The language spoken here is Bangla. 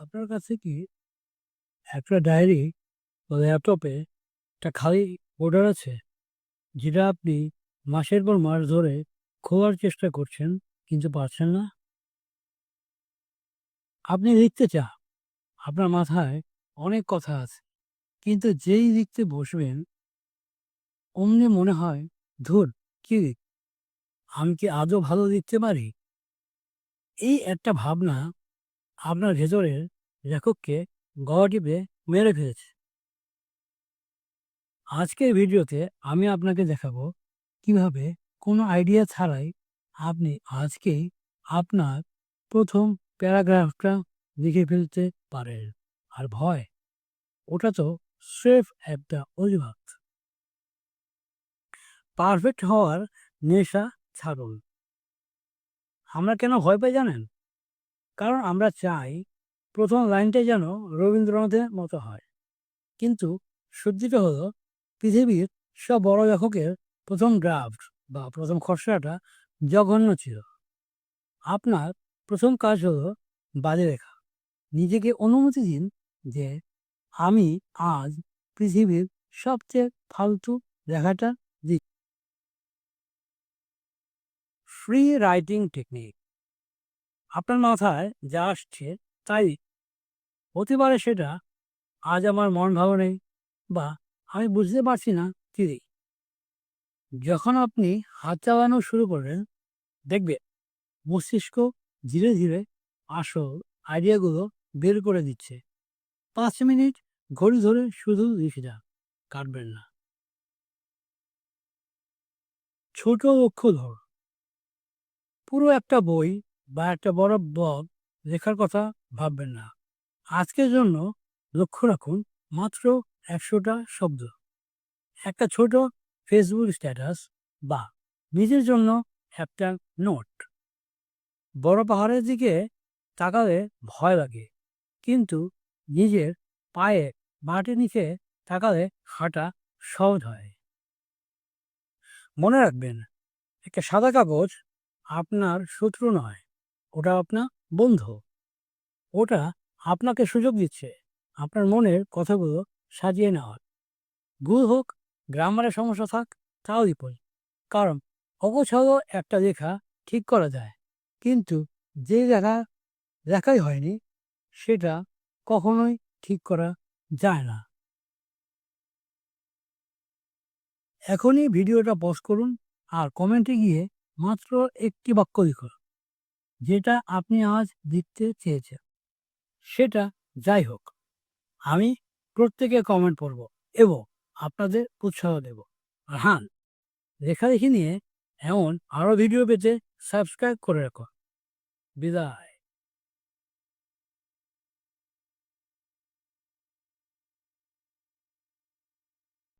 আপনার কাছে কি একটা ডায়েরি বা ল্যাপটপে একটা খালি ফোল্ডার আছে? যেটা আপনি মাসের পর মাস ধরে খোলার চেষ্টা করছেন কিন্তু পারছেন না? আপনি লিখতে চান, আপনার মাথায় অনেক কথা আছে। কিন্তু যেই লিখতে বসবেন, অমনি মনে হয়, ধুর! কি আমি কি আদৌ ভালো লিখতে পারি? এই একটা ভাবনা আপনার ভেতরের লেখককে গলা টিপে মেরে ফেলেছে। আজকের ভিডিওতে আমি আপনাকে দেখাবো কিভাবে কোনো আইডিয়া ছাড়াই আপনি আজকেই আপনার প্রথম প্যারাগ্রাফটা লিখে ফেলতে পারেন। আর ভয়, ওটা তো স্রেফ একটা অজুহাত। পারফেক্ট হওয়ার নেশা ছাড়ুন। আমরা কেন ভয় পাই জানেন? কারণ আমরা চাই প্রথম লাইনটাই যেন রবীন্দ্রনাথের মতো হয়। কিন্তু সত্যিটা হলো, পৃথিবীর সব বড় লেখকের প্রথম ড্রাফট বা প্রথম খসড়াটা জঘন্য ছিল। আপনার প্রথম কাজ হলো বাজে লেখা। নিজেকে অনুমতি দিন যে আমি আজ পৃথিবীর সবচেয়ে ফালতু লেখাটা দিই। Free writing technique. আপনার মাথায় যা আসছে তাই হতে পারে সেটা আজ আমার মন ভালো নেই, বা আমি বুঝতে পারছি না কি লিখি। যখন আপনি হাত চালানো শুরু করবেন, দেখবেন মস্তিষ্ক ধীরে ধীরে আসল আইডিয়াগুলো বের করে দিচ্ছে। ৫ মিনিট ঘড়ি ধরে শুধু লিখে যান, কাটবেন না। ছোট লক্ষ্য ধর। পুরো একটা বই বা একটা বড় ব্লগ লেখার কথা ভাববেন না। আজকের জন্য লক্ষ্য রাখুন মাত্র ১০০টা শব্দ। একটা ছোট ফেসবুক স্ট্যাটাস বা নিজের জন্য একটা নোট। বড় পাহাড়ের দিকে তাকালে ভয় লাগে, কিন্তু নিজের পায়ে মাটির নিচে তাকালে হাঁটা সহজ হয়। মনে রাখবেন, একটা সাদা কাগজ আপনার শত্রু নয়, ওটা আপনার বন্ধু। ওটা আপনাকে সুযোগ দিচ্ছে আপনার মনের কথাগুলো সাজিয়ে নেওয়ার। ভুল হোক, গ্রামারের সমস্যা থাক, তাও বিপদ। কারণ অগোছালো একটা লেখা ঠিক করা যায়, কিন্তু যে লেখাই হয়নি সেটা কখনোই ঠিক করা যায় না। এখনই ভিডিওটা পজ করুন আর কমেন্টে গিয়ে মাত্র একটি বাক্য লিখুন, যেটা আপনি আজ লিখতে চেয়েছেন। সেটা যাই হোক, আমি প্রত্যেকের কমেন্ট পড়ব এবং আপনাদের উৎসাহ দেব। আর হ্যাঁ, লেখালেখি নিয়ে এমন আরও ভিডিও পেতে সাবস্ক্রাইব করে রাখুন। বিদায়।